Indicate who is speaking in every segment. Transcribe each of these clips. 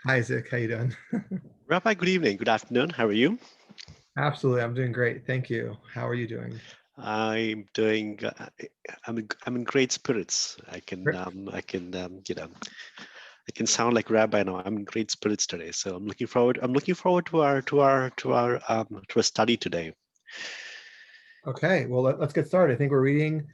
Speaker 1: Hi, Isaac. How you doing?
Speaker 2: Rabbi, good evening, good afternoon. How are you?
Speaker 1: Absolutely. I'm doing great. Thank you. How are you doing?
Speaker 2: I'm doing. I'm in great spirits.
Speaker 1: Great.
Speaker 2: I can sound like Rabbi now. I'm in great spirits today. So I'm looking forward. I'm looking forward to our study today.
Speaker 1: Okay. Well, let's get started. I think we're reading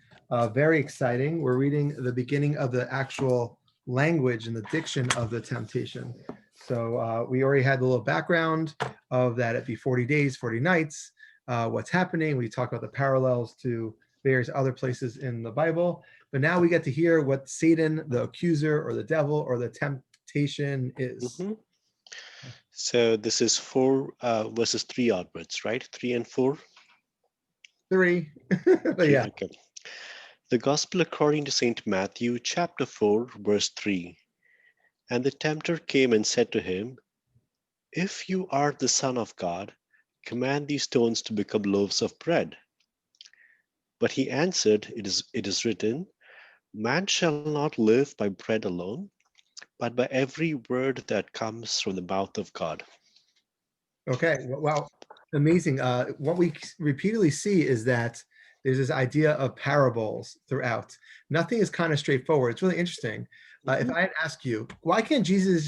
Speaker 1: very exciting. We're reading the beginning of the actual language and the diction of the temptation. So we already had the little background of that. It'd be 40 days, 40 nights. What's happening? We talk about the parallels to various other places in the Bible. But now we get to hear what Satan, the accuser, or the devil, or the temptation is.
Speaker 2: hmm So this is 4 verses 3 onwards, right? 3 and 4.
Speaker 1: Three. But
Speaker 2: Three.
Speaker 1: yeah.
Speaker 2: Okay. The Gospel according to Saint Matthew, chapter 4, verse 3. And the tempter came and said to him, "If you are the Son of God, command these stones to become loaves of bread." But he answered, it is written, "Man shall not live by bread alone, but by every word that comes from the mouth of God."
Speaker 1: Okay. Well, amazing. What we repeatedly see is that there's this idea of parables throughout. Nothing is kind of straightforward. It's really interesting. If
Speaker 2: Mhm.
Speaker 1: I had asked you, why can't Jesus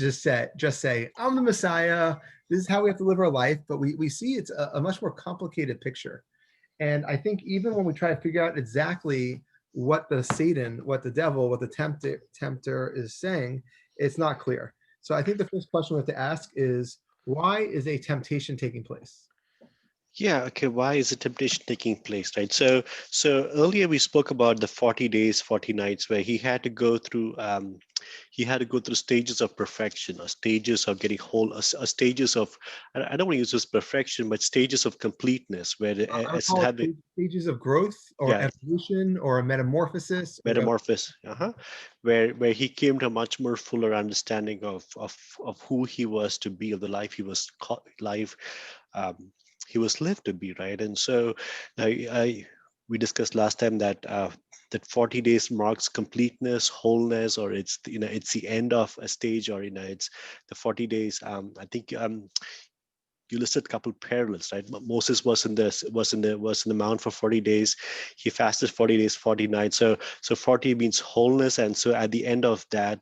Speaker 1: just say, "I'm the Messiah. This is how we have to live our life"? But we see it's a much more complicated picture. And I think even when we try to figure out exactly what the Satan, what the devil, what the tempter is saying, it's not clear. So I think the first question we have to ask is, why is a temptation taking place?
Speaker 2: Yeah, okay. Why is the temptation taking place, right? So earlier we spoke about the 40 days, 40 nights, where he had to go through stages of perfection, or stages of getting whole, or stages of, I don't want to use this perfection, but stages of completeness, where
Speaker 1: I would
Speaker 2: as in
Speaker 1: call it
Speaker 2: having,
Speaker 1: stages of growth or
Speaker 2: yeah,
Speaker 1: evolution or a metamorphosis or
Speaker 2: metamorphosis, where he came to a much more fuller understanding of who he was to be, of the life he was life um, he was lived to be, right? And so we discussed last time that 40 days marks completeness, wholeness, or it's the end of a stage, or it's the 40 days. I think you listed a couple parallels, right? Moses was in the mount for 40 days. He fasted 40 days, 40 nights. So 40 means wholeness, and so at the end of that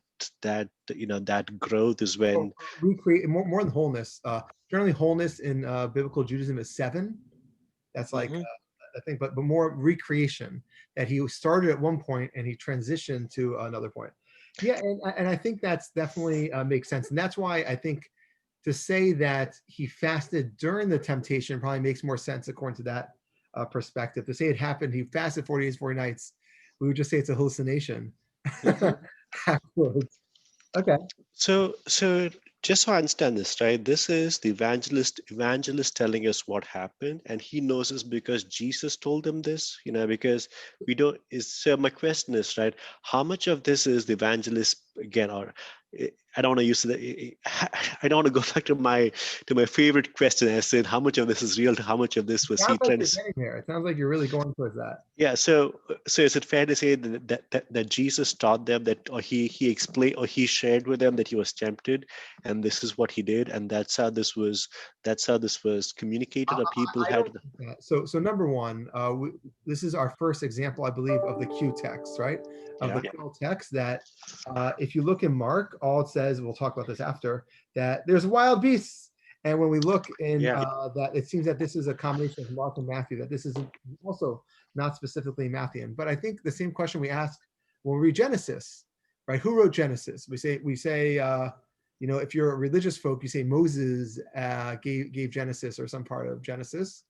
Speaker 2: growth is
Speaker 1: or
Speaker 2: when.
Speaker 1: recreate more than wholeness. Generally, wholeness in biblical Judaism is seven. That's like
Speaker 2: Mhm.
Speaker 1: I think, but more recreation that he started at one point and he transitioned to another point. Yeah, and I think that's definitely makes sense, and that's why I think to say that he fasted during the temptation probably makes more sense according to that perspective. To say it happened, he fasted 40 days, 40 nights, we would just say it's a hallucination
Speaker 2: Mhm.
Speaker 1: afterwards. Okay.
Speaker 2: So just so I understand this, right? This is the evangelist telling us what happened, and he knows this because Jesus told him this, because we don't is so my question is, right, how much of this is the evangelist again, or I don't want to use the I don't want to go back to my favorite question, as in how much of this is real to how much of this was
Speaker 1: Sounds
Speaker 2: he
Speaker 1: like
Speaker 2: trying
Speaker 1: you're
Speaker 2: to.
Speaker 1: getting there. It sounds like you're really going towards that.
Speaker 2: Yeah, so is it fair to say that Jesus taught them that, or he explained, or he shared with them that he was tempted, and this is what he did, and that's how this was
Speaker 1: I,
Speaker 2: communicated, or people
Speaker 1: I
Speaker 2: had.
Speaker 1: don't think that. So number one, this is our first example, I believe, of the Q text, right? Of
Speaker 2: Yeah,
Speaker 1: the full text that if you look in Mark, all it says, we'll talk about this after, that there's wild beasts. And when we look in
Speaker 2: yeah.
Speaker 1: that, it seems that this is a combination of Mark and Matthew, that this is also not specifically Matthew. But I think the same question we ask when we read Genesis, right? Who wrote Genesis? We say, if you're a religious folk, you say Moses gave Genesis or some part of Genesis.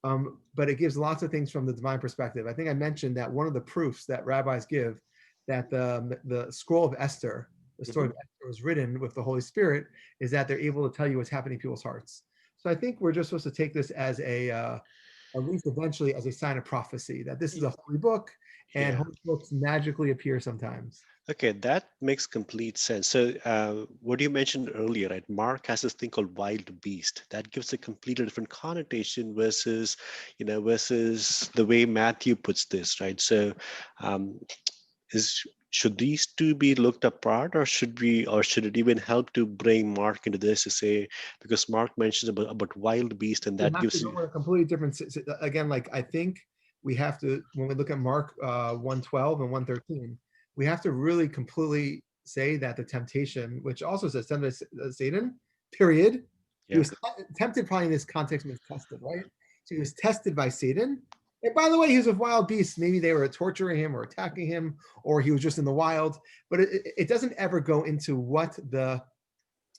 Speaker 1: But it gives lots of things from the divine perspective. I think I mentioned that one of the proofs that rabbis give that the scroll of Esther, the story
Speaker 2: hmm
Speaker 1: of Esther, was written with the Holy Spirit, is that they're able to tell you what's happening in people's hearts. So I think we're just supposed to take this as at least eventually, as a sign of prophecy that this is a holy book, and
Speaker 2: Yeah.
Speaker 1: holy books magically appear sometimes.
Speaker 2: Okay, that makes complete sense. So, what you mentioned earlier, right? Mark has this thing called wild beast that gives a completely different connotation versus the way Matthew puts this, right? So, um, is should these two be looked apart, or should it even help to bring Mark into this to say, because Mark mentions about wild beast, and
Speaker 1: We
Speaker 2: that
Speaker 1: have to
Speaker 2: gives
Speaker 1: go
Speaker 2: you.
Speaker 1: with a completely different, again, like I think we have to, when we look at Mark 1:12 and 1:13, we have to really completely say that the temptation, which also says tempted Satan, period. He
Speaker 2: Yeah.
Speaker 1: was tempted, probably in this context means tested, right? So he was tested by Satan. And by the way, he was with wild beasts. Maybe they were torturing him or attacking him, or he was just in the wild. But it doesn't ever go into what the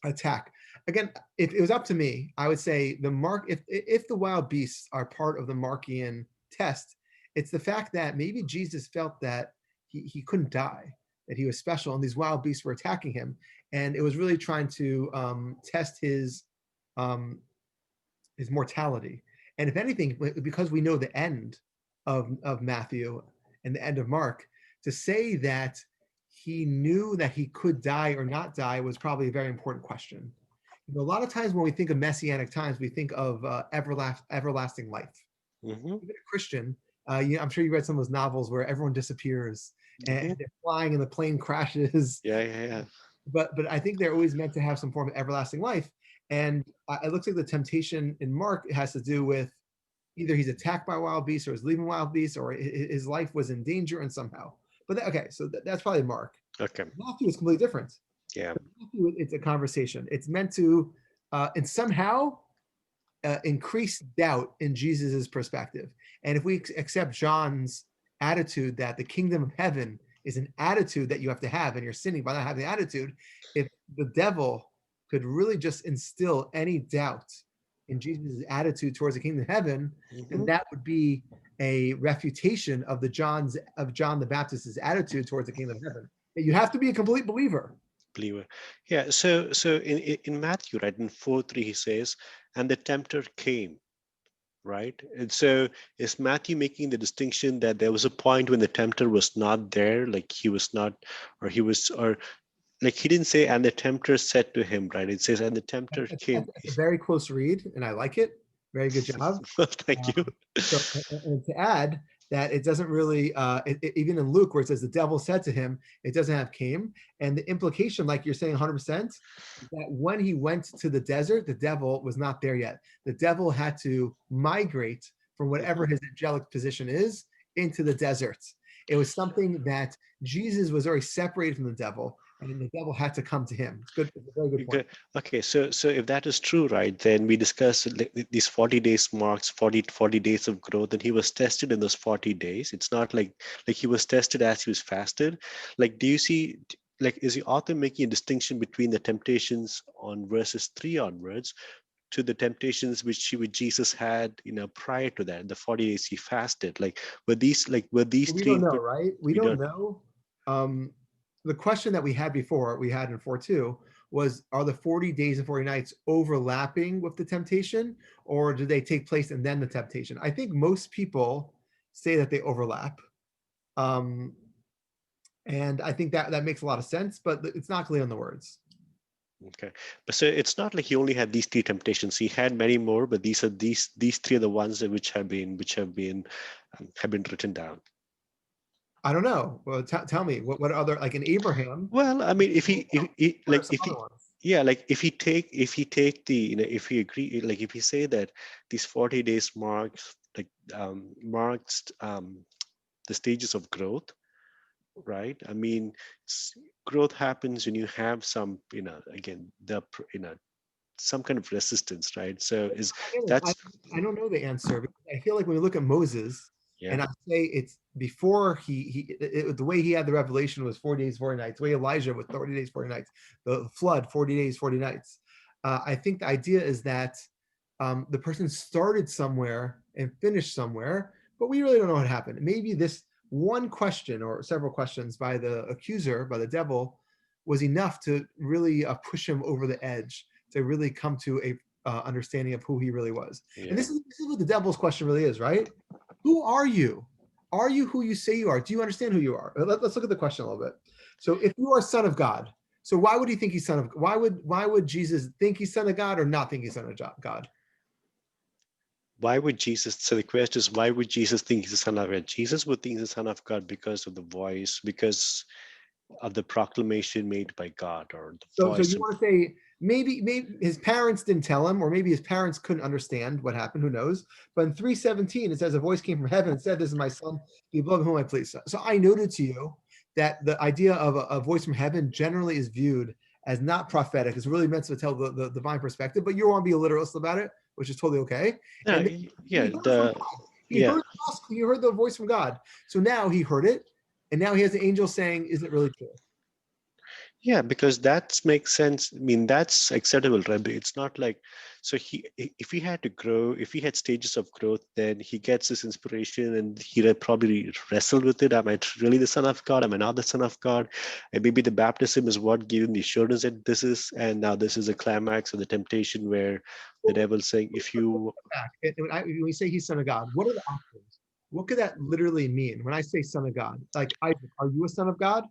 Speaker 1: attack. Again, if it was up to me, I would say the mark, if the wild beasts are part of the Markian test, it's the fact that maybe Jesus felt that he couldn't die, that he was special, and these wild beasts were attacking him, and it was really trying to test um, his mortality. And if anything, because we know the end of Matthew and the end of Mark, to say that he knew that he could die or not die was probably a very important question. You know, a lot of times when we think of messianic times, we think of everlasting life.
Speaker 2: Hmm.
Speaker 1: Even a Christian, I'm sure you read some of those novels where everyone disappears and they're flying and the plane crashes.
Speaker 2: Yeah, yeah, yeah.
Speaker 1: But I think they're always meant to have some form of everlasting life. And it looks like the temptation in Mark has to do with either he's attacked by wild beasts or is leaving wild beasts or his life was in danger and somehow. But okay, so that's probably Mark.
Speaker 2: Okay.
Speaker 1: Matthew is completely different.
Speaker 2: Yeah.
Speaker 1: Matthew, it's a conversation. It's meant to, and somehow increase doubt in Jesus's perspective. And if we accept John's attitude that the kingdom of heaven is an attitude that you have to have, and you're sinning by not having the attitude, if the devil could really just instill any doubt in Jesus' attitude towards the kingdom of heaven, then that would be a refutation of John the Baptist's attitude towards the kingdom of heaven. You have to be a complete believer.
Speaker 2: Believer. Yeah. So in Matthew, right, in 4:3, he says, and the tempter came. Right. And so is Matthew making the distinction that there was a point when the tempter was not there, like he was not, or he was, or like he didn't say, and the tempter said to him, right? It says, and the tempter came.
Speaker 1: It's a very close read, and I like it. Very good job.
Speaker 2: Thank you.
Speaker 1: So, and to add that it doesn't really, even in Luke, where it says the devil said to him, it doesn't have came. And the implication, like you're saying 100%, is that when he went to the desert, the devil was not there yet. The devil had to migrate from whatever his angelic position is into the desert. It was something that Jesus was already separated from the devil, and the devil had to come to him. It's good. It's a very good point.
Speaker 2: Okay, so if that is true, right, then we discussed these 40 days marks, 40 days of growth, and he was tested in those 40 days. It's not like he was tested as he was fasted. Like, do you see, like, is the author making a distinction between the temptations on verses 3 onwards to the temptations which Jesus had, prior to that, the 40 days he fasted? Like, were these
Speaker 1: We
Speaker 2: three?
Speaker 1: don't know, right? We
Speaker 2: We
Speaker 1: don't
Speaker 2: don't.
Speaker 1: know. The question that we had before, we had in 4:2, was are the 40 days and 40 nights overlapping with the temptation, or do they take place and then the temptation? I think most people say that they overlap. Um, and I think that makes a lot of sense, but it's not clear in the words.
Speaker 2: Okay, but so it's not like he only had these three temptations. He had many more, but these three are the ones which have been written down.
Speaker 1: I don't know. Well, tell me what other, like in Abraham,
Speaker 2: Well, I mean, if he
Speaker 1: what are some other ones?
Speaker 2: yeah, like if he take the, if he agree, like if he say that these 40 days marks the stages of growth, right? I mean, growth happens when you have some, again, some kind of resistance, right? So
Speaker 1: I,
Speaker 2: that's
Speaker 1: I don't know the answer, because I feel like when we look at Moses,
Speaker 2: yeah.
Speaker 1: and I say it's before the way he had the revelation was 40 days, 40 nights. The way Elijah with 30 days, 40 nights. The flood, 40 days, 40 nights. I think the idea is that the person started somewhere and finished somewhere, but we really don't know what happened. Maybe this one question or several questions by the accuser, by the devil, was enough to really push him over the edge, to really come to a understanding of who he really was.
Speaker 2: Yeah.
Speaker 1: And this is what the devil's question really is, right? Who are you? Are you who you say you are? Do you understand who you are? Let's look at the question a little bit. So if you are son of God, so why would he think he's son of, why would Jesus think he's son of God or not think he's son of God?
Speaker 2: Why would Jesus, so the question is, why would Jesus think he's the son of God? Jesus would think he's the son of God because of the voice, because the proclamation made by God, or the
Speaker 1: So
Speaker 2: voice
Speaker 1: you
Speaker 2: of.
Speaker 1: want to say maybe his parents didn't tell him, or maybe his parents couldn't understand what happened. Who knows? But in 3:17, it says a voice came from heaven and said, "This is my son, the beloved whom I please." So I noted to you that the idea of a voice from heaven generally is viewed as not prophetic. It's really meant to tell the divine perspective, but you want to be a literalist about it, which is totally okay.
Speaker 2: Yeah,
Speaker 1: And then he
Speaker 2: yeah,
Speaker 1: heard it from God. He
Speaker 2: yeah.
Speaker 1: heard he heard the voice from God. So now he heard it, and now he has the angel saying, "Is it really true?"
Speaker 2: Yeah, because that makes sense. I mean, that's acceptable, right? It's not like, so if he had to grow, if he had stages of growth, then he gets this inspiration and he probably wrestled with it. Am I really the son of God? Am I not the son of God? And maybe the baptism is what gave him the assurance that this is, and now this is a climax of the temptation where the devil's saying, if you,
Speaker 1: Back. When we say he's son of God, what are the options? What could that literally mean? When I say son of God, like Isaac, are you a son of God?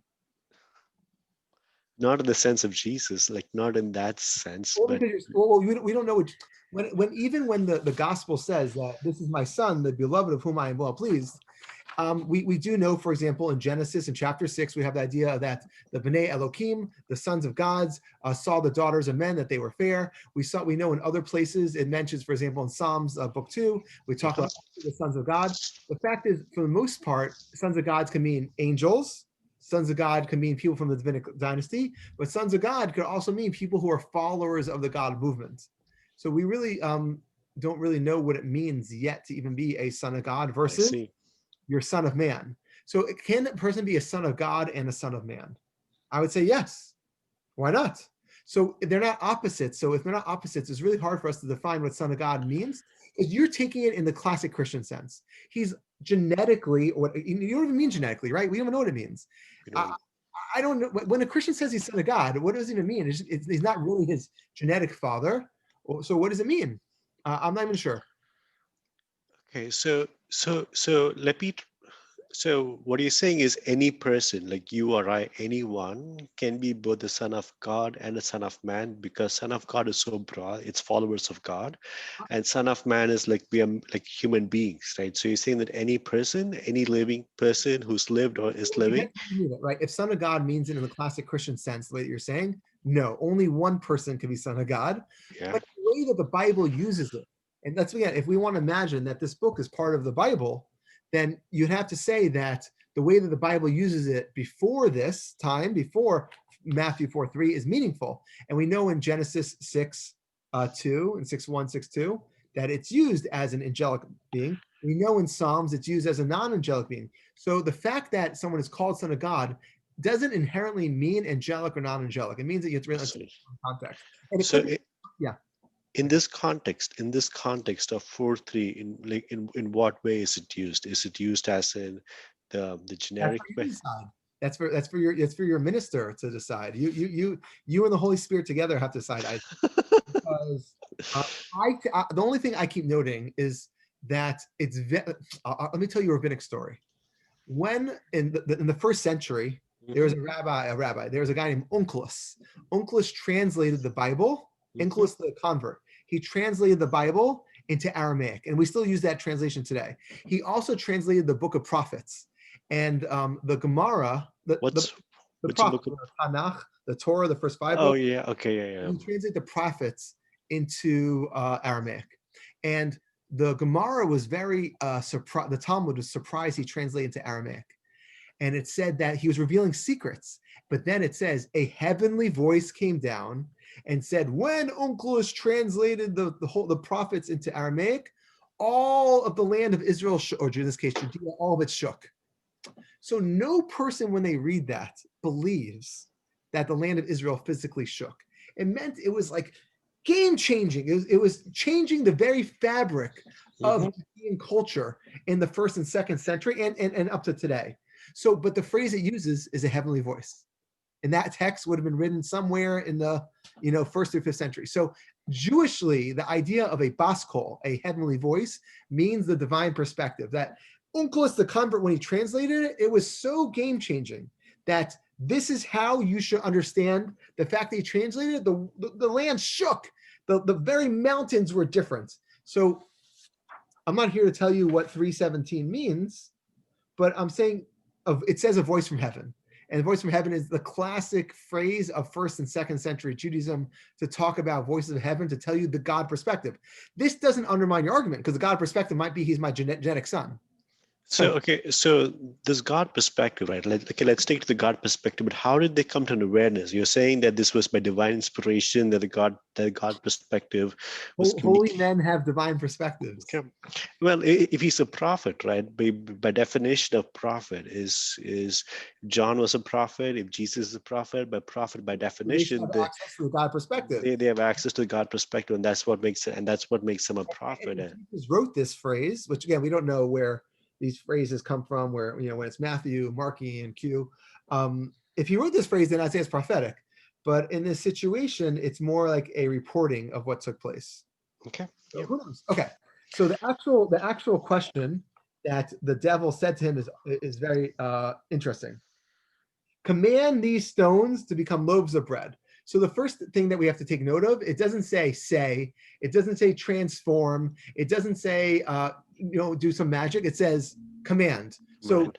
Speaker 2: not in the sense of Jesus, like not in that sense,
Speaker 1: Well,
Speaker 2: but
Speaker 1: because we don't know when even when the gospel says that this is my son, the beloved of whom I am well pleased. We do know, for example, in Genesis in chapter 6, we have the idea that the Bnei Elohim, the sons of gods, saw the daughters of men, that they were fair. We know in other places, it mentions, for example, in Psalms book 2, we talk
Speaker 2: uh-huh.
Speaker 1: about the sons of God. The fact is, for the most part, sons of gods can mean angels. Sons of God can mean people from the Davidic dynasty, but sons of God could also mean people who are followers of the God movement. So we really don't really know what it means yet to even be a son of God
Speaker 2: I
Speaker 1: versus
Speaker 2: see.
Speaker 1: you're son of man. So can a person be a son of God and a son of man? I would say yes. Why not? So they're not opposites. So if they're not opposites, it's really hard for us to define what son of God means. Because you're taking it in the classic Christian sense. He's genetically, or you don't even mean genetically, right? We don't know what it means.
Speaker 2: You
Speaker 1: I,
Speaker 2: know,
Speaker 1: I don't know. When a Christian says he's son of God, what does it even mean? He's not really his genetic father. So what does it mean? I'm not even sure.
Speaker 2: okay, so let me. So what you're saying is any person, like you or I, anyone can be both the son of God and a son of man, because son of God is so broad, it's followers of God, and son of man is like we are like human beings, right? So you're saying that any person, any living person who's lived or is
Speaker 1: Well, it
Speaker 2: living,
Speaker 1: depends how you mean it, right? If son of God means it in the classic Christian sense, the way that you're saying, no, only one person can be son of God.
Speaker 2: yeah,
Speaker 1: But the way that the Bible uses it, and that's again, if we want to imagine that this book is part of the Bible, then you'd have to say that the way that the Bible uses it before this time, before Matthew 4:3, is meaningful. And we know in Genesis 6 2 and 6:1, 6:2, that it's used as an angelic being. We know in Psalms it's used as a non-angelic being. So the fact that someone is called son of God doesn't inherently mean angelic or non-angelic. It means that you have to
Speaker 2: I
Speaker 1: really
Speaker 2: see.
Speaker 1: understand context. And it
Speaker 2: So
Speaker 1: could be, yeah.
Speaker 2: in this context of 4:3, in like in what way is it used? Is it used as in the
Speaker 1: That's
Speaker 2: generic
Speaker 1: for you
Speaker 2: way?
Speaker 1: to decide. That's for your minister to decide. You and the Holy Spirit together have to decide. Because uh, the only thing I keep noting is that let me tell you a rabbinic story. When in the first century, there was
Speaker 2: Mhm,
Speaker 1: a rabbi. There was a guy named Onkelos. Onkelos translated the Bible.
Speaker 2: mhm.
Speaker 1: Onkelos the convert. He translated the Bible into Aramaic, and we still use that translation today. He also translated the Book of Prophets and the Gemara,
Speaker 2: What's
Speaker 1: the
Speaker 2: which
Speaker 1: prophet,
Speaker 2: book?
Speaker 1: the Tanakh, the Torah, the first five
Speaker 2: Oh
Speaker 1: books.
Speaker 2: yeah, okay, yeah, yeah.
Speaker 1: He translated the prophets into Aramaic, and the Gemara was very surprised. The Talmud was surprised he translated into Aramaic, and it said that he was revealing secrets. But then it says a heavenly voice came down and said, when Onkelos translated the prophets into Aramaic, all of the land of Israel, or in this case Judea, all of it shook. So no person, when they read that, believes that the land of Israel physically shook. It meant it was like game changing. It was changing the very fabric of
Speaker 2: Mhm.
Speaker 1: Judean culture in the first and second century and up to today. So, but the phrase it uses is a heavenly voice. And that text would have been written somewhere in the first through fifth century. So Jewishly, the idea of a baskol, a heavenly voice, means the divine perspective. That Onkelos the convert, when he translated it, it was so game changing that this is how you should understand the fact that he translated it. The land shook. The very mountains were different. So I'm not here to tell you what 3:17 means, but I'm saying it says a voice from heaven. And voice from heaven is the classic phrase of 1st and 2nd century Judaism to talk about voices of heaven, to tell you the God perspective. This doesn't undermine your argument, because the God perspective might be he's my genetic son.
Speaker 2: So, okay, so this God perspective, right? Let's take to the God perspective, but how did they come to an awareness? You're saying that this was by divine inspiration, that the God perspective was
Speaker 1: Holy
Speaker 2: communicated.
Speaker 1: men have divine perspectives.
Speaker 2: Okay. Well, if he's a prophet, right? By definition of prophet is John was a prophet. If Jesus is a prophet, by
Speaker 1: They should
Speaker 2: definition,
Speaker 1: have access to the God perspective.
Speaker 2: they have access to the God perspective, and that's what makes them a prophet.
Speaker 1: And Jesus wrote this phrase, which again, we don't know where these phrases come from, where, when it's Matthew, Marky, and Q. If he wrote this phrase, then I'd say it's prophetic. But in this situation, it's more like a reporting of what took place.
Speaker 2: Okay.
Speaker 1: So who knows? Okay. So the actual question that the devil said to him is very interesting. Command these stones to become loaves of bread. So the first thing that we have to take note of, it doesn't say, it doesn't say transform, it doesn't say, do some magic. It says command. So
Speaker 2: Right.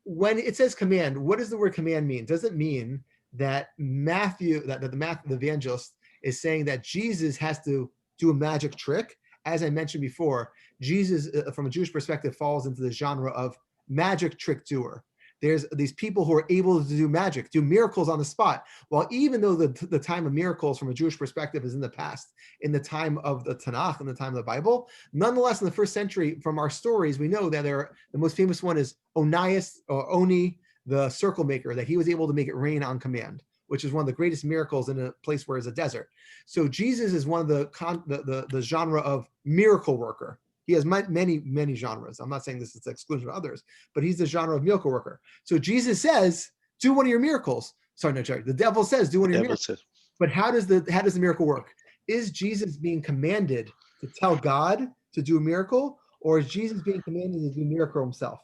Speaker 1: when it says command, what does the word command mean? Does it mean that Matthew, that the evangelist is saying that Jesus has to do a magic trick? As I mentioned before, Jesus, from a Jewish perspective, falls into the genre of magic trick doer. There's these people who are able to do magic, do miracles on the spot. While even though the time of miracles from a Jewish perspective is in the past, in the time of the Tanakh, in the time of the Bible, nonetheless, in the 1st century, from our stories, we know that the most famous one is Onias, or Oni, the circle maker, that he was able to make it rain on command, which is one of the greatest miracles in a place where it's a desert. So Jesus is one of the genre of miracle worker. He has many genres. I'm not saying this is the exclusion of others, but he's the genre of miracle worker. So Jesus says, do one of your miracles. Sorry, the devil says, do one of your miracles. But how does the miracle work? Is Jesus being commanded to tell God to do a miracle, or is Jesus being commanded to do a miracle himself?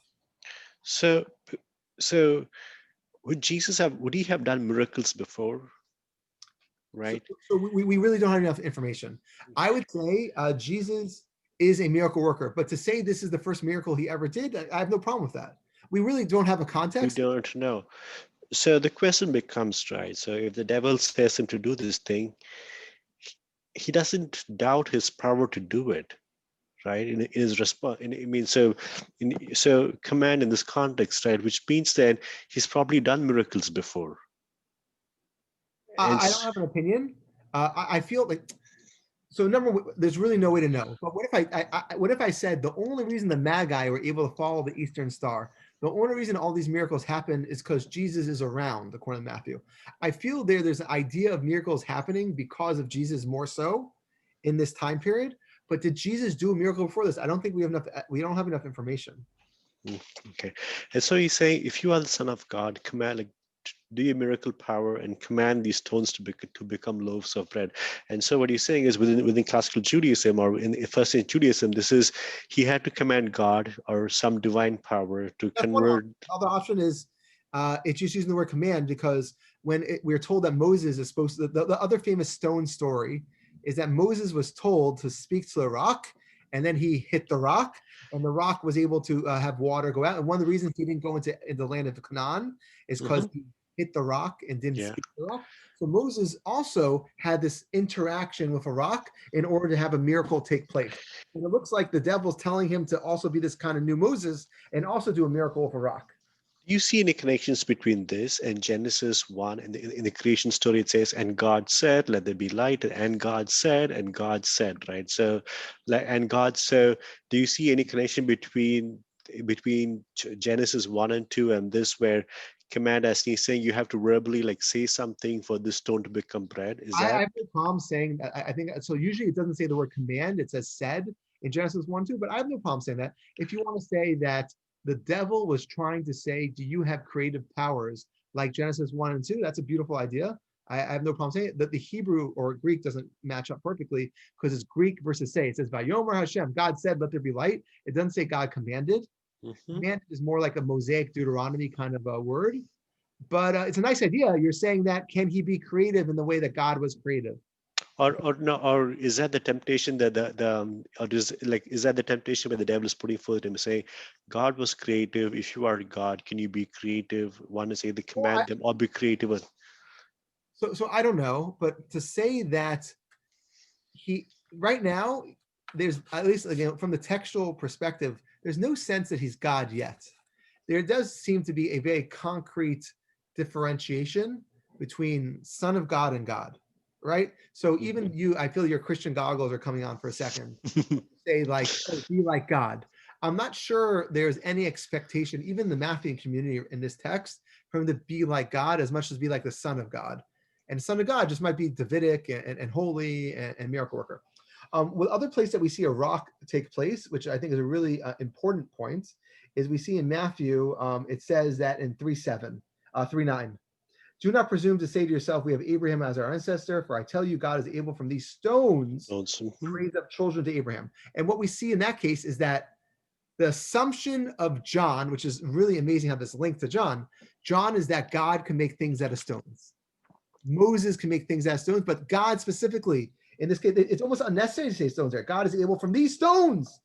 Speaker 2: So would he have done miracles before? Right.
Speaker 1: So we really don't have enough information. I would say Jesus is a miracle worker, but to say this is the first miracle he ever did, I have no problem with that. We really don't have a context.
Speaker 2: We don't know. So the question becomes, right? So if the devil says him to do this thing, he doesn't doubt his power to do it, right? In his response, so command in this context, right? Which means that he's probably done miracles before.
Speaker 1: I don't have an opinion. I feel like, so there's really no way to know. But what if I said the only reason the Magi were able to follow the Eastern Star, the only reason all these miracles happen is because Jesus is around, according to Matthew. I feel there's an idea of miracles happening because of Jesus more so in this time period. But did Jesus do a miracle before this? I don't think we don't have enough information.
Speaker 2: Okay. And so he's saying, if you are the Son of God, command, do your miracle power and command these stones to become loaves of bread. And so what he's saying is within classical Judaism, or in 1st century Judaism, this is, he had to command God or some divine power to convert.
Speaker 1: Other option is it's just using the word command, because when we're told that Moses is supposed to, the other famous stone story is that Moses was told to speak to the rock, and then he hit the rock, and the rock was able to have water go out. And one of the reasons he didn't go into the land of Canaan is because he hit the rock and didn't speak to the rock. So Moses also had this interaction with a rock in order to have a miracle take place. And it looks like the devil's telling him to also be this kind of new Moses and also do a miracle with a rock.
Speaker 2: Do you see any connections between this and Genesis 1? In the creation story, it says, and God said, let there be light, and God said, right? So, and God, so do you see any connection between Genesis 1 and 2 and this, where command, as he's saying, you have to verbally say something for this stone to become bread? Is that?
Speaker 1: I have no problem saying that. I think so. Usually it doesn't say the word command, it says said in Genesis 1-2, but I have no problem saying that. If you want to say that the devil was trying to say, do you have creative powers like Genesis 1 and 2? That's a beautiful idea. I have no problem saying it. That the Hebrew or Greek doesn't match up perfectly, because it's Greek versus say. It says, Vayomer Hashem, God said, let there be light. It doesn't say God commanded. Commanded is more like a Mosaic Deuteronomy kind of a word. But it's a nice idea. You're saying that, can he be creative in the way that God was creative?
Speaker 2: or no, or is that the temptation that or is that the temptation where the devil is putting forth him saying, God was creative. If you are God, can you be creative? One is either
Speaker 1: Well,
Speaker 2: command them or be creative.
Speaker 1: so I don't know, but to say that he right now, there's at least again from the textual perspective, there's no sense that he's God yet. There does seem to be a very concrete differentiation between Son of God and God, right? So even you, I feel your Christian goggles are coming on for a second. Say like, oh, be like God. I'm not sure there's any expectation, even the Matthew community in this text, for him to be like God as much as be like the Son of God. And the Son of God just might be Davidic and holy and miracle worker. With other place that we see a rock take place, which I think is a really important point, is we see in Matthew, it says that in 3:7, 3:9. Do not presume to say to yourself, we have Abraham as our ancestor, for I tell you, God is able from these stones to raise up children to Abraham. And what we see in that case is that the assumption of John, which is really amazing how this linked to John, John is that God can make things out of stones. Moses can make things out of stones, but God specifically, in this case, it's almost unnecessary to say stones there. God is able from these stones,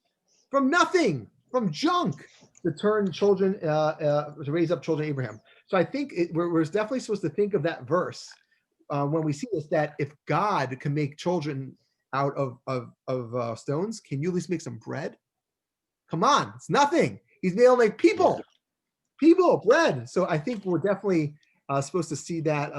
Speaker 1: from nothing, from junk, to turn children, to raise up children Abraham. So I think we're definitely supposed to think of that verse when we see this, that if God can make children out of stones, can you at least make some bread? Come on, it's nothing. He's able to make people, bread. So I think we're definitely supposed to see that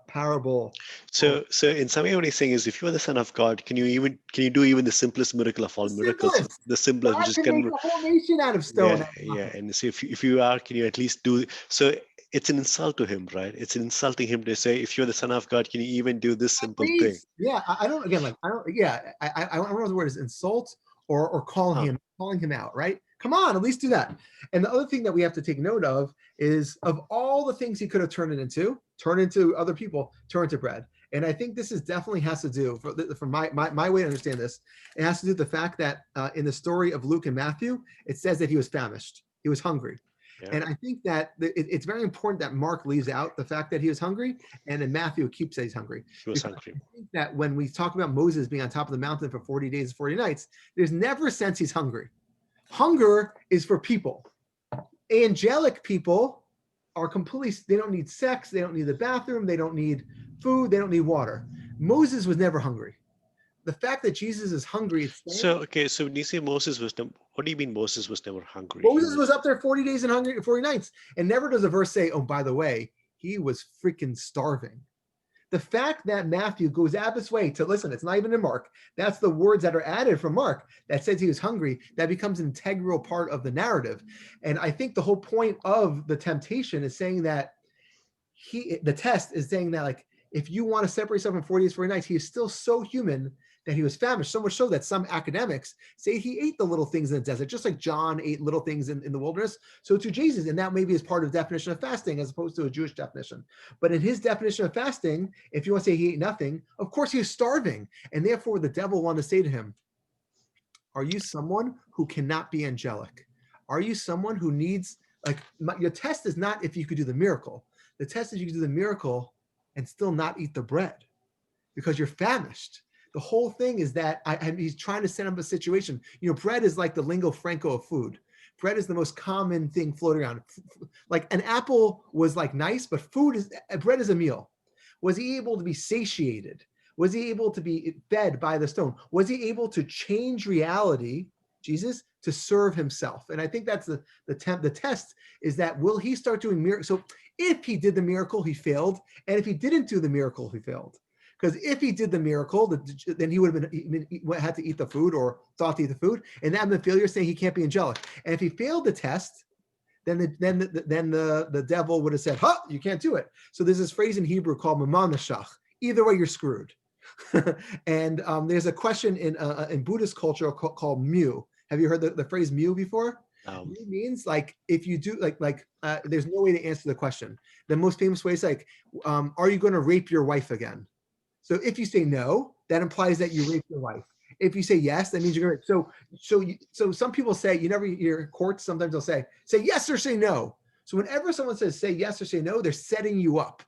Speaker 1: parable.
Speaker 2: So in some way, what he's saying is, if you are the Son of God, can you do even the simplest miracle of all miracles, the simplest,
Speaker 1: God
Speaker 2: which is
Speaker 1: can make a whole nation out of stone.
Speaker 2: yeah. And so if you are, can you at least do so? It's an insult to him, right? It's insulting him to say, if you're the Son of God, can you even do this simple thing?
Speaker 1: Yeah, I don't. Again, like I don't. Yeah, I don't know the word is insult or calling him out. Right? Come on, at least do that. And the other thing that we have to take note of is, of all the things he could have turned it into, turn into other people, turn into bread. And I think this is definitely has to do, from my way to understand this, it has to do with the fact that in the story of Luke and Matthew, it says that he was famished, he was hungry.
Speaker 2: Yeah.
Speaker 1: And I think that it's very important that Mark leaves out the fact that he was hungry, and in Matthew it keeps that he's hungry.
Speaker 2: He was hungry.
Speaker 1: I think that when we talk about Moses being on top of the mountain for 40 days and 40 nights, there's never a sense he's hungry. Hunger is for people. Angelic people are completely, they don't need sex, they don't need the bathroom, they don't need food, they don't need water. Moses was never hungry. The fact that Jesus is hungry.
Speaker 2: So when you say Moses was, what do you mean Moses was never hungry?
Speaker 1: Moses was up there 40 days and hungry, 40 nights. And never does a verse say, oh, by the way, he was freaking starving. The fact that Matthew goes out of his way to listen, it's not even in Mark. That's the words that are added from Mark that says he was hungry. That becomes an integral part of the narrative. And I think the whole point of the temptation is saying that the test is saying that, like, if you want to separate yourself from 40 days, 40 nights, he is still so human that he was famished, so much so that some academics say he ate the little things in the desert, just like John ate little things in the wilderness. So to Jesus, and that maybe is part of the definition of fasting as opposed to a Jewish definition. But in his definition of fasting, if you want to say he ate nothing, of course he was starving. And therefore the devil wanted to say to him, are you someone who cannot be angelic? Are you someone who needs, like, your test is not if you could do the miracle. The test is you can do the miracle and still not eat the bread because you're famished. The whole thing is that he's trying to set up a situation. You know, bread is like the lingua franca of food. Bread is the most common thing floating around. Like an apple was like nice, but bread is a meal. Was he able to be satiated? Was he able to be fed by the stone? Was he able to change reality, Jesus, to serve himself? And I think that's the test is that, will he start doing miracles? So if he did the miracle, he failed. And if he didn't do the miracle, he failed. Because if he did the miracle, then he would have had to eat the food or thought to eat the food, and that meant failure, saying he can't be angelic. And if he failed the test, then the devil would have said, "Huh, you can't do it." So there's this phrase in Hebrew called "mamanashach." Either way, you're screwed. And there's a question in Buddhist culture called "mu." Have you heard the phrase "mu" before? Mu means like if you do there's no way to answer the question. The most famous way is like, are you going to rape your wife again? So if you say no, that implies that you raped your wife. If you say yes, that means you're going to. So some people say, you never hear courts, sometimes they'll say yes or say no. So whenever someone says say yes or say no, they're setting you up.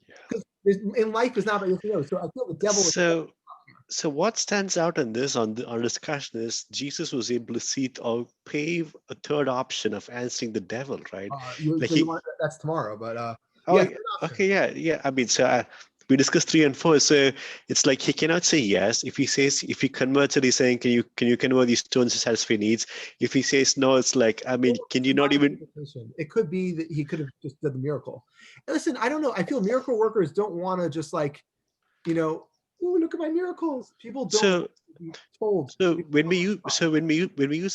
Speaker 1: Because in life is not about yes or no. So I feel the devil.
Speaker 2: So what stands out in this on the on discussion is Jesus was able to see or pave a third option of answering the devil, right? Like
Speaker 1: So you
Speaker 2: he,
Speaker 1: want that's tomorrow, but
Speaker 2: oh,
Speaker 1: yeah,
Speaker 2: yeah,
Speaker 1: third option.
Speaker 2: okay, yeah, yeah. I mean, so we discussed 3 and 4. So it's like he cannot say yes. If he says, if he converts it, he's saying, can you convert these stones to satisfy needs? If he says no, it's like, I mean, can you not
Speaker 1: My
Speaker 2: even?
Speaker 1: interpretation. It could be that he could have just done the miracle. And listen, I don't know. I feel miracle workers don't want to just like, ooh, look at my miracles. People don't want
Speaker 2: So
Speaker 1: to be told.
Speaker 2: so when we use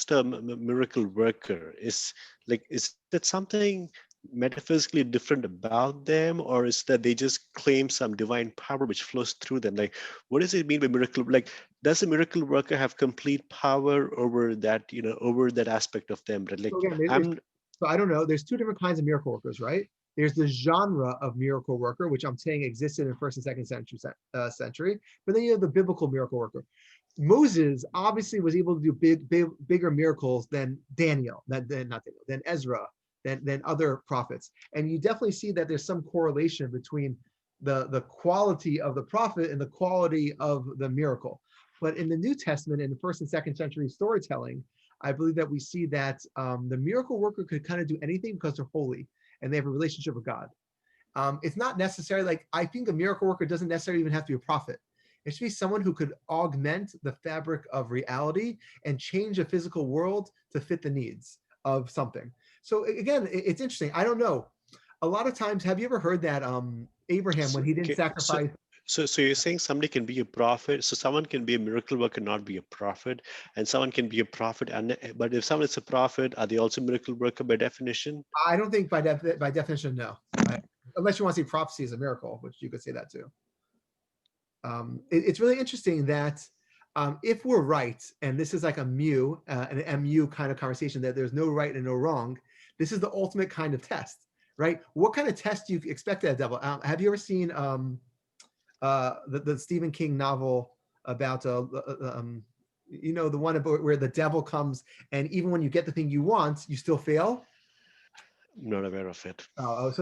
Speaker 2: the miracle worker, is that something metaphysically different about them, or is that they just claim some divine power which flows through them? Like, what does it mean by miracle? Like, does a miracle worker have complete power over that, over that aspect of them? Right? Like,
Speaker 1: So again,
Speaker 2: I'm
Speaker 1: so I don't know. There's two different kinds of miracle workers, right? There's the genre of miracle worker, which I'm saying existed in first and second century, but then you have the biblical miracle worker. Moses obviously was able to do bigger miracles than Daniel, than not Daniel, than Ezra, than other prophets. And you definitely see that there's some correlation between the quality of the prophet and the quality of the miracle. But in the New Testament, in the first and second century storytelling, I believe that we see that the miracle worker could kind of do anything because they're holy and they have a relationship with God. It's not necessarily like, I think a miracle worker doesn't necessarily even have to be a prophet. It should be someone who could augment the fabric of reality and change the physical world to fit the needs of something. So again, it's interesting. I don't know. A lot of times, have you ever heard that Abraham, when he didn't
Speaker 2: okay. So
Speaker 1: sacrifice?
Speaker 2: so you're saying somebody can be a prophet, so someone can be a miracle worker, not be a prophet, and someone can be a prophet, and but if someone is a prophet, are they also miracle worker by definition?
Speaker 1: I don't think by definition, no. Unless you want to see prophecy as a miracle, which you could say that too. It's really interesting that if we're right, and this is like an MU kind of conversation, that there's no right and no wrong, this is the ultimate kind of test, right? What kind of test do you expect at a devil? Have you ever seen the Stephen King novel about, the one about where the devil comes and even when you get the thing you want, you still fail?
Speaker 2: I'm not aware of it.
Speaker 1: So
Speaker 2: I'll have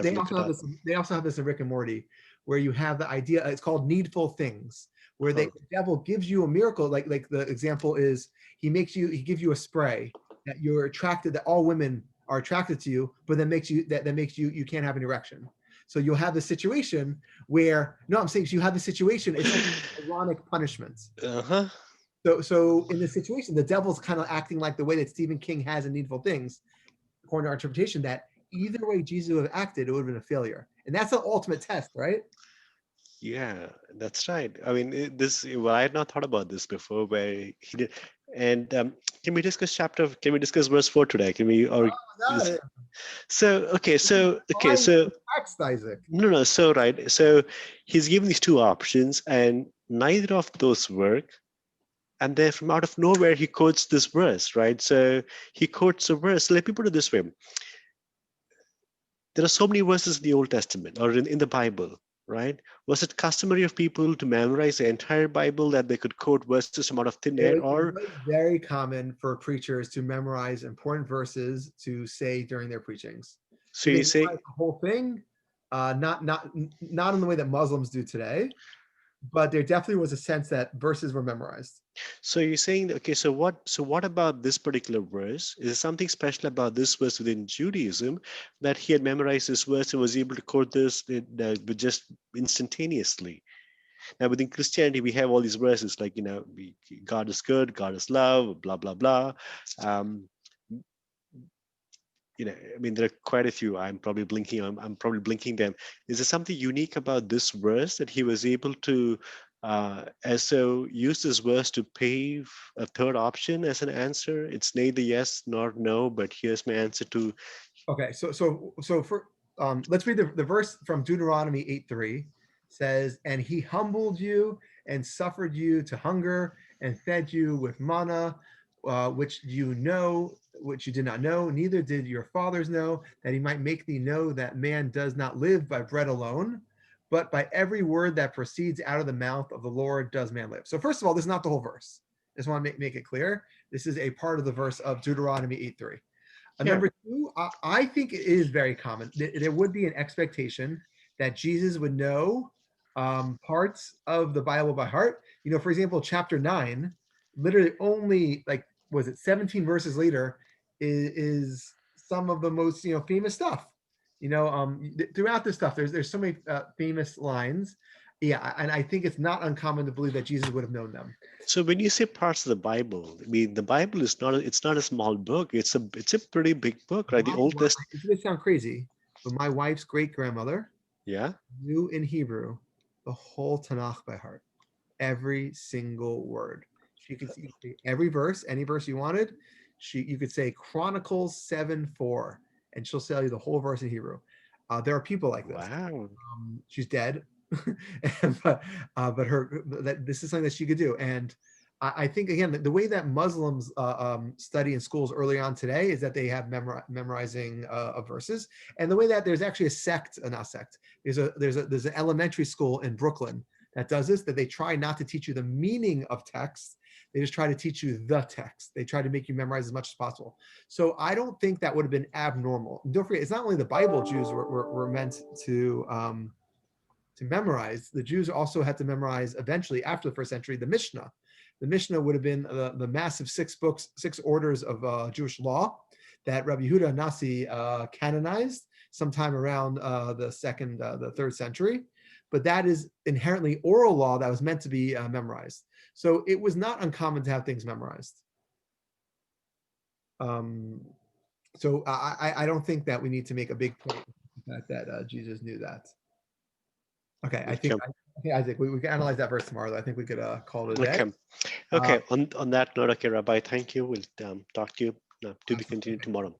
Speaker 1: they
Speaker 2: to look
Speaker 1: also
Speaker 2: it
Speaker 1: have
Speaker 2: up.
Speaker 1: this. They also have this in Rick and Morty, where you have the idea. It's called needful things, where
Speaker 2: Huh.
Speaker 1: the devil gives you a miracle. Like the example is, he gives you a spray that you're attracted, that all women are attracted to you, but then makes you you can't have an erection. So you'll have the situation where, no, I'm saying, so you have the situation. It's like ironic punishments.
Speaker 2: Uh-huh.
Speaker 1: So in this situation, the devil's kind of acting like the way that Stephen King has in Needful Things, according to our interpretation, that either way Jesus would have acted, it would have been a failure. And that's the ultimate test, right?
Speaker 2: Yeah, that's right. I mean, well, I had not thought about this before, where he did. And can we discuss verse 4 today? Can we, or
Speaker 1: No,
Speaker 2: just, so,
Speaker 1: fine text, Isaac.
Speaker 2: no, no, so, right. So he's given these two options, and neither of those work. And then from out of nowhere, he quotes this verse, right? So he quotes a verse. Let me put it this way. There are so many verses in the Old Testament or in the Bible, right? Was it customary of people to memorize the entire Bible that they could quote verses from out of thin air?
Speaker 1: It
Speaker 2: Or
Speaker 1: was very common for preachers to memorize important verses to say during their preachings.
Speaker 2: so
Speaker 1: Did they
Speaker 2: you say,
Speaker 1: memorize the whole thing? Not in the way that Muslims do today, but there definitely was a sense that verses were memorized.
Speaker 2: so you're saying, okay, so what about this particular verse? Is there something special about this verse within Judaism that he had memorized this verse and was able to quote this just instantaneously? Now, within Christianity, we have all these verses like, God is good, God is love, blah, blah, blah. Um, I mean, there are quite a few. I'm probably blinking them. Is there something unique about this verse that he was able to, so use this verse to pave a third option as an answer? It's neither yes nor no, but here's my answer to.
Speaker 1: Okay, so for let's read the verse from Deuteronomy 8:3 says, and he humbled you and suffered you to hunger and fed you with manna, which you did not know, neither did your fathers know, that he might make thee know that man does not live by bread alone, but by every word that proceeds out of the mouth of the Lord does man live. So first of all, this is not the whole verse. I just want to make it clear. This is a part of the verse of Deuteronomy 8:3.
Speaker 2: Yeah.
Speaker 1: Number two, I think it is very common. There would be an expectation that Jesus would know parts of the Bible by heart. You know, for example, chapter 9, literally only like was it 17 verses later is some of the most famous stuff. Throughout this stuff, there's so many famous lines. Yeah, and I think it's not uncommon to believe that Jesus would have known them.
Speaker 2: So when you say parts of the Bible, I mean the Bible is not it's not a small book. It's a pretty big book, right? The Old Testament.
Speaker 1: It's gonna sound crazy, but my wife's great grandmother
Speaker 2: Yeah.
Speaker 1: knew in Hebrew the whole Tanakh by heart, every single word. She could see every verse, any verse you wanted. You could say Chronicles 7:4, and she'll tell you the whole verse in Hebrew. There are people like this.
Speaker 2: Wow.
Speaker 1: She's dead, but this is something that she could do. And I think again the way that Muslims study in schools early on today is that they have memorizing of verses, and the way that there's actually a sect, not sect. There's an elementary school in Brooklyn that does this. That they try not to teach you the meaning of text. They just try to teach you the text. They try to make you memorize as much as possible. So I don't think that would have been abnormal. Don't forget, it's not only the Bible Jews were meant to memorize. The Jews also had to memorize eventually after the first century the Mishnah. The Mishnah would have been the massive 6 books, 6 orders of Jewish law that Rabbi Yehuda Nasi canonized sometime around the 3rd century. But that is inherently oral law that was meant to be memorized. So it was not uncommon to have things memorized. So I don't think that we need to make a big point that Jesus knew that. Okay, I think Isaac, we can analyze that verse tomorrow. I think we could call it a day.
Speaker 2: Okay. On that note, okay, Rabbi, thank you. We'll talk to you to be continued tomorrow.